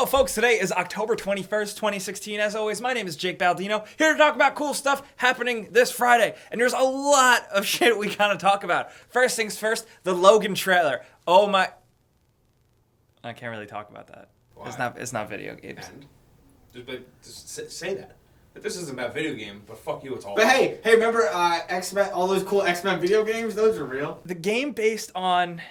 Hello folks, today is October 21st, 2016. As always, my name is Jake Baldino, here to talk about cool stuff happening this Friday. And there's a lot of shit we gotta talk about. First things first, the Logan trailer. Oh my... I can't really talk about that. Why? It's not video games. And? Just say that. But this isn't about video game, but fuck you, it's all. But hey, remember X-Men? All those cool X-Men video games? Those are real. The game based on...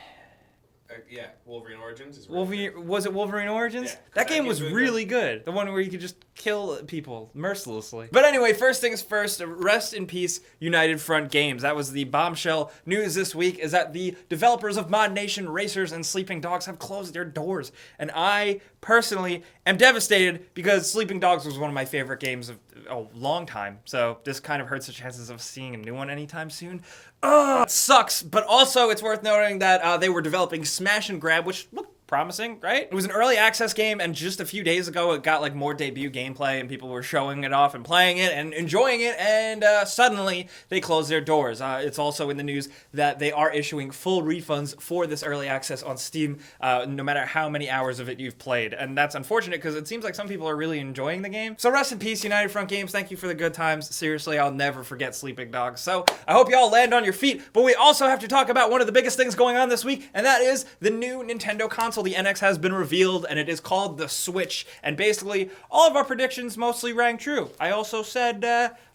Yeah, Wolverine Origins is Wolverine, was it Wolverine Origins? Yeah. That game was really good. The one where you could just kill people mercilessly. But anyway, first things first, rest in peace, United Front Games. That was the bombshell news this week, is that the developers of Mod Nation, Racers, and Sleeping Dogs have closed their doors. And I, personally, am devastated because Sleeping Dogs was one of my favorite games of a long time. So this kind of hurts the chances of seeing a new one anytime soon. Ugh, it sucks, but also it's worth noting that they were developing Smash and Grab, which looked promising, right? It was an early access game, and just a few days ago it got like more debut gameplay, and people were showing it off and playing it and enjoying it, and suddenly they closed their doors. It's also in the news that they are issuing full refunds for this early access on Steam, no matter how many hours of it you've played, and that's unfortunate because it seems like some people are really enjoying the game. So rest in peace, United Front Games. Thank you for the good times. Seriously, I'll never forget Sleeping Dogs. So I hope y'all land on your feet, but we also have to talk about one of the biggest things going on this week, and that is the new Nintendo console. The NX has been revealed, and it is called the Switch, and basically all of our predictions mostly rang true. I also said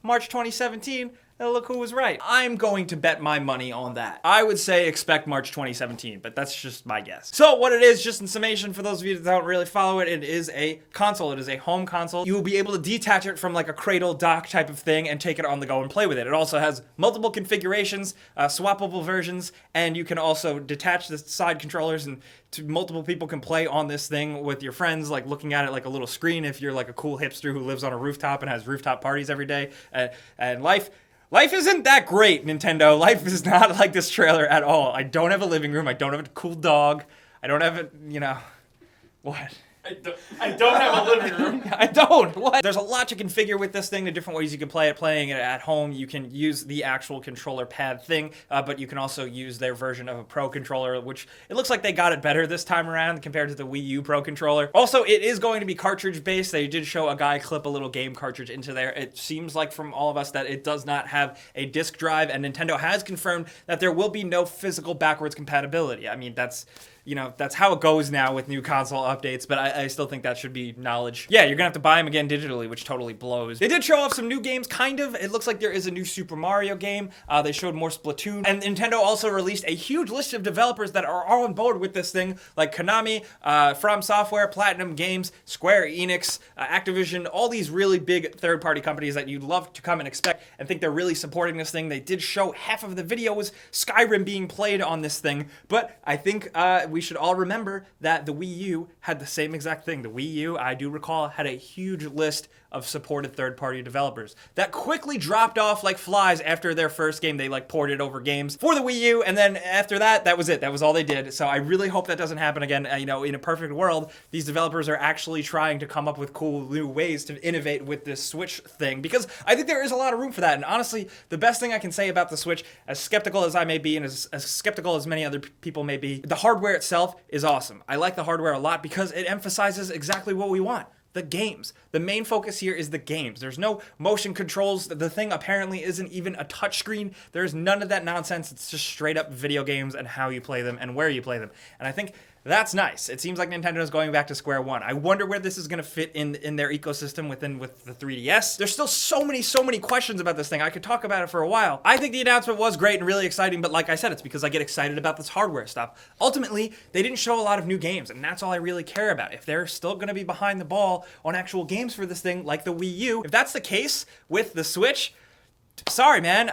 March 2017. Look who was right. I'm going to bet my money on that. I would say expect March 2017, but that's just my guess. So what it is, just in summation, for those of you that don't really follow it, it is a console. It is a home console. You will be able to detach it from like a cradle dock type of thing and take it on the go and play with it. It also has multiple configurations, swappable versions, and you can also detach the side controllers, and multiple people can play on this thing with your friends, like looking at it like a little screen if you're like a cool hipster who lives on a rooftop and has rooftop parties every day. And Life isn't that great, Nintendo. Life is not like this trailer at all. I don't have a living room. I don't have a cool dog. I don't have a, what? I don't have a living room. I don't. What? There's a lot to configure with this thing. The different ways you can play it. Playing it at home, you can use the actual controller pad thing, but you can also use their version of a Pro controller, which it looks like they got it better this time around compared to the Wii U Pro controller. Also, it is going to be cartridge-based. They did show a guy clip a little game cartridge into there. It seems like from all of us that it does not have a disk drive, and Nintendo has confirmed that there will be no physical backwards compatibility. I mean, that's how it goes now with new console updates, but I still think that should be knowledge. Yeah, you're gonna have to buy them again digitally, which totally blows. They did show off some new games, kind of. It looks like there is a new Super Mario game. They showed more Splatoon. And Nintendo also released a huge list of developers that are all on board with this thing, like Konami, From Software, Platinum Games, Square Enix, Activision, all these really big third-party companies that you'd love to come and expect and think they're really supporting this thing. They did show half of the video was Skyrim being played on this thing, but I think we should all remember that the Wii U had the same exact thing. The Wii U, I do recall, had a huge list of supported third-party developers that quickly dropped off like flies after their first game. They like ported over games for the Wii U, and then after that, that was it. That was all they did. So I really hope that doesn't happen again. In a perfect world, these developers are actually trying to come up with cool new ways to innovate with this Switch thing, because I think there is a lot of room for that. And honestly, the best thing I can say about the Switch, as skeptical as I may be and as skeptical as many other people may be, the hardware itself is awesome. I like the hardware a lot because it emphasizes exactly what we want. The games. The main focus here is the games. There's no motion controls. The thing apparently isn't even a touchscreen. There's none of that nonsense. It's just straight up video games and how you play them and where you play them. And I think that's nice. It seems like Nintendo is going back to square one. I wonder where this is going to fit in their ecosystem with the 3DS. There's still so many questions about this thing. I could talk about it for a while. I think the announcement was great and really exciting, but like I said, it's because I get excited about this hardware stuff. Ultimately, they didn't show a lot of new games, and that's all I really care about. If they're still going to be behind the ball on actual games for this thing, like the Wii U, if that's the case with the Switch, sorry, man.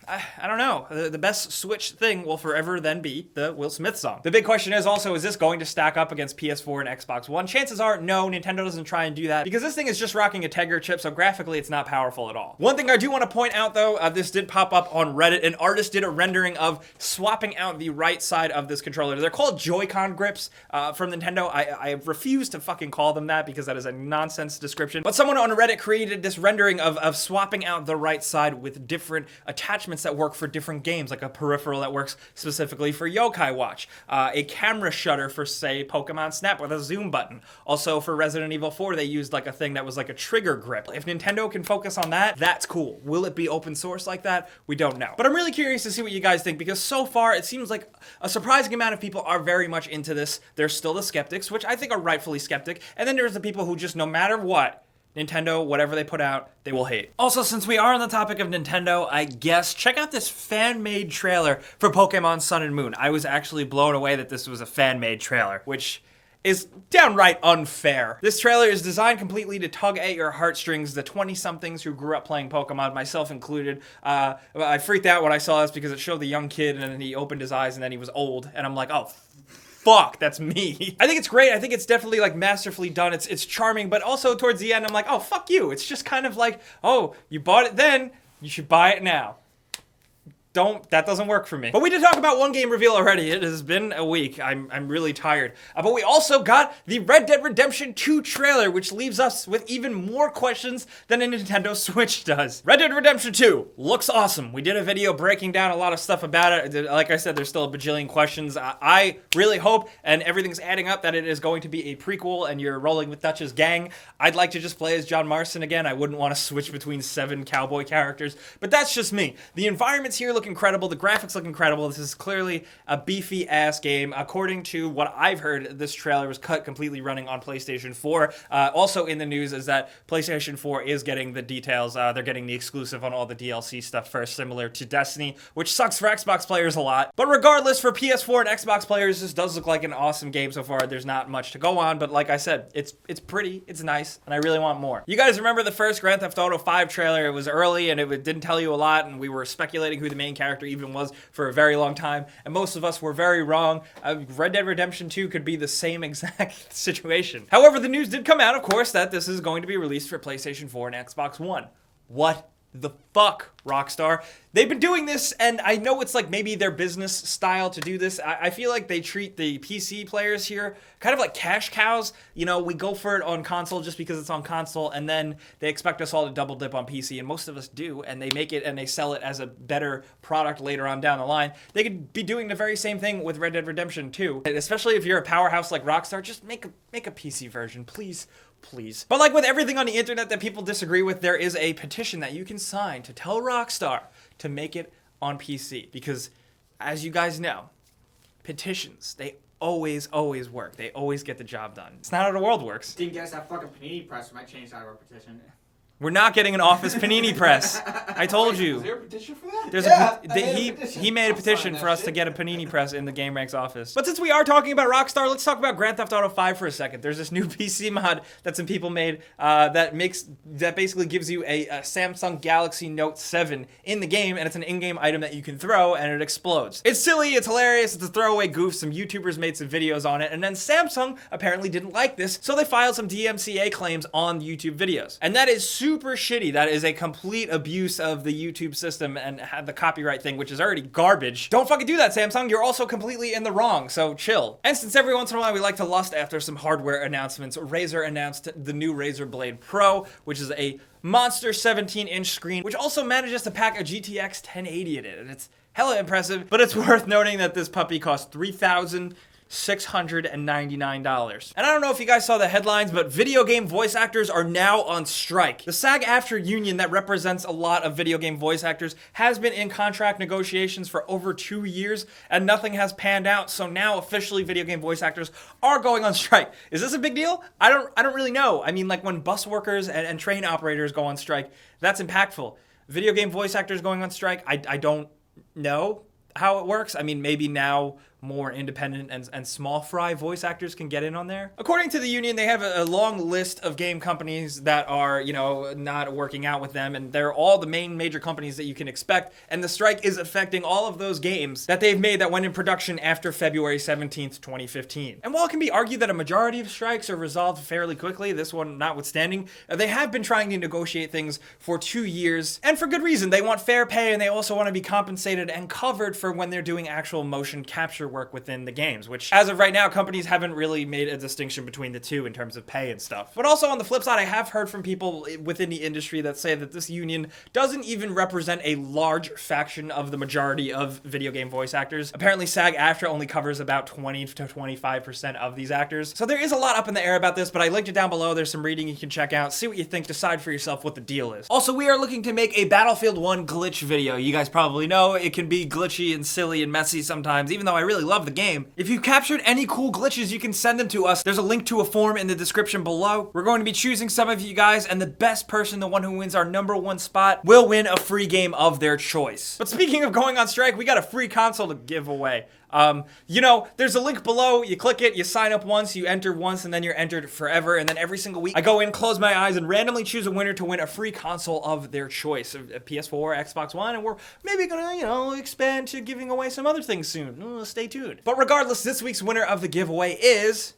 I don't know. The best Switch thing will forever then be the Will Smith song. The big question is also, is this going to stack up against PS4 and Xbox One? Chances are no, Nintendo doesn't try and do that because this thing is just rocking a Tegra chip, so graphically it's not powerful at all. One thing I do want to point out though, this did pop up on Reddit. An artist did a rendering of swapping out the right side of this controller. They're called Joy-Con grips from Nintendo. I refuse to fucking call them that because that is a nonsense description. But someone on Reddit created this rendering of swapping out the right side with different attachments components that work for different games, like a peripheral that works specifically for Yokai Watch, a camera shutter for, say, Pokemon Snap with a zoom button. Also, for Resident Evil 4, they used like a thing that was like a trigger grip. If Nintendo can focus on that, that's cool. Will it be open source like that? We don't know. But I'm really curious to see what you guys think, because so far it seems like a surprising amount of people are very much into this. There's still the skeptics, which I think are rightfully skeptic, and then there's the people who just, no matter what, Nintendo, whatever they put out, they will hate. Also, since we are on the topic of Nintendo, I guess, check out this fan-made trailer for Pokemon Sun and Moon. I was actually blown away that this was a fan-made trailer, which is downright unfair. This trailer is designed completely to tug at your heartstrings, the 20-somethings who grew up playing Pokemon, myself included. I freaked out when I saw this because it showed the young kid and then he opened his eyes and then he was old, and I'm like, oh, fuck, that's me. I think it's great. I think it's definitely like masterfully done. It's charming, but also towards the end, I'm like, oh, fuck you. It's just kind of like, oh, you bought it then, you should buy it now. That doesn't work for me. But we did talk about one game reveal already. It has been a week. I'm really tired. But we also got the Red Dead Redemption 2 trailer, which leaves us with even more questions than a Nintendo Switch does. Red Dead Redemption 2 looks awesome. We did a video breaking down a lot of stuff about it. Like I said, there's still a bajillion questions. I really hope, and everything's adding up, that it is going to be a prequel and you're rolling with Dutch's gang. I'd like to just play as John Marston again. I wouldn't want to switch between 7 cowboy characters, but that's just me. The environments here look incredible. The graphics look incredible. This is clearly a beefy ass game. According to what I've heard, this trailer was cut completely running on PlayStation 4. Also in the news is that PlayStation 4 is getting the details. They're getting the exclusive on all the DLC stuff first, similar to Destiny, which sucks for Xbox players a lot. But regardless, for PS4 and Xbox players, this does look like an awesome game so far. There's not much to go on, but like I said, it's pretty, it's nice, and I really want more. You guys remember the first Grand Theft Auto 5 trailer? It was early and it didn't tell you a lot, and we were speculating who the main character even was for a very long time, and most of us were very wrong. Red Dead Redemption 2 could be the same exact situation. However, the news did come out, of course, that this is going to be released for PlayStation 4 and Xbox One. What the fuck, Rockstar? They've been doing this, and I know it's like maybe their business style to do this. I feel like they treat the PC players here kind of like cash cows. You know, we go for it on console just because it's on console, and then they expect us all to double dip on PC, and most of us do, and they make it and they sell it as a better product later on down the line. They could be doing the very same thing with Red Dead Redemption 2. And especially if you're a powerhouse like Rockstar, just make a PC version, please. Please. But like with everything on the internet that people disagree with, there is a petition that you can sign to tell Rockstar to make it on PC. Because, as you guys know, petitions, they always work. They always get the job done. It's not how the world works. Didn't get us that fucking panini press. Might change that our petition. We're not getting an Office panini press. I told you. Is there a petition for that? There's he made a petition for us to get a panini press in the gameranx office. But since we are talking about Rockstar, let's talk about Grand Theft Auto 5 for a second. There's this new PC mod that some people made that basically gives you a Samsung Galaxy Note 7 in the game, and it's an in-game item that you can throw and it explodes. It's silly, it's hilarious, it's a throwaway goof. Some YouTubers made some videos on it, and then Samsung apparently didn't like this, so they filed some DMCA claims on YouTube videos. And that is super shitty. That is a complete abuse of the YouTube system and the copyright thing, which is already garbage. Don't fucking do that, Samsung. You're also completely in the wrong, so chill. And since every once in a while we like to lust after some hardware announcements, Razer announced the new Razer Blade Pro, which is a monster 17-inch screen, which also manages to pack a GTX 1080 in it, and it's hella impressive. But it's worth noting that this puppy costs $3,699. And I don't know if you guys saw the headlines, but video game voice actors are now on strike. The SAG-AFTRA union that represents a lot of video game voice actors has been in contract negotiations for over 2 years, and nothing has panned out. So now officially video game voice actors are going on strike. Is this a big deal? I don't really know. I mean, like when bus workers and train operators go on strike, that's impactful. Video game voice actors going on strike, I don't know how it works. I mean, maybe now more independent and small fry voice actors can get in on there. According to the union, they have a long list of game companies that are, you know, not working out with them, and they're all the main major companies that you can expect, and the strike is affecting all of those games that they've made that went in production after February 17th, 2015. And while it can be argued that a majority of strikes are resolved fairly quickly, this one notwithstanding, they have been trying to negotiate things for 2 years, and for good reason. They want fair pay, and they also want to be compensated and covered for when they're doing actual motion capture work within the games, which as of right now, companies haven't really made a distinction between the two in terms of pay and stuff. But also on the flip side, I have heard from people within the industry that say that this union doesn't even represent a large faction of the majority of video game voice actors. Apparently SAG-AFTRA only covers about 20 to 25% of these actors. So there is a lot up in the air about this, but I linked it down below. There's some reading you can check out, see what you think, decide for yourself what the deal is. Also, we are looking to make a Battlefield 1 glitch video. You guys probably know it can be glitchy and silly and messy sometimes, even though I really love the game. If you've captured any cool glitches, you can send them to us. There's a link to a form in the description below. We're going to be choosing some of you guys, and the best person, the one who wins our #1 spot, will win a free game of their choice. But speaking of going on strike, we got a free console to give away. You know, there's a link below, you click it, you sign up once, you enter once, and then you're entered forever, and then every single week I go in, close my eyes, and randomly choose a winner to win a free console of their choice, a PS4, Xbox One, and we're maybe gonna, you know, expand to giving away some other things soon. Stay tuned. But regardless, this week's winner of the giveaway is...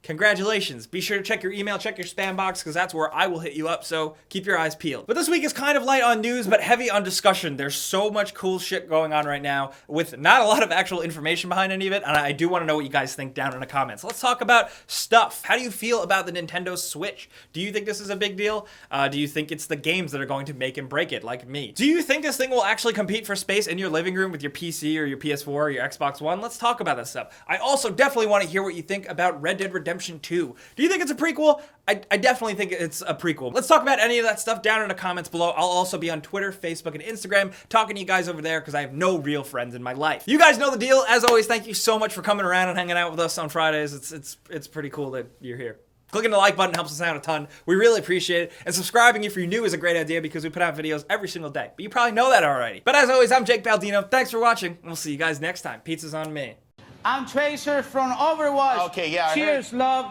congratulations. Be sure to check your email, check your spam box, because that's where I will hit you up, so keep your eyes peeled. But this week is kind of light on news, but heavy on discussion. There's so much cool shit going on right now with not a lot of actual information behind any of it, and I do want to know what you guys think down in the comments. Let's talk about stuff. How do you feel about the Nintendo Switch? Do you think this is a big deal? Do you think it's the games that are going to make and break it, like me? Do you think this thing will actually compete for space in your living room with your PC or your PS4 or your Xbox One? Let's talk about that stuff. I also definitely want to hear what you think about Red Dead Redemption 2. Do you think it's a prequel? I definitely think it's a prequel. Let's talk about any of that stuff down in the comments below. I'll also be on Twitter, Facebook, and Instagram talking to you guys over there because I have no real friends in my life. You guys know the deal. As always, thank you so much for coming around and hanging out with us on Fridays. It's pretty cool that you're here. Clicking the like button helps us out a ton. We really appreciate it. And subscribing if you're new is a great idea because we put out videos every single day. But you probably know that already. But as always, I'm Jake Baldino. Thanks for watching, and we'll see you guys next time. Pizza's on me. I'm Tracer from Overwatch. Okay, yeah, I Cheers, love.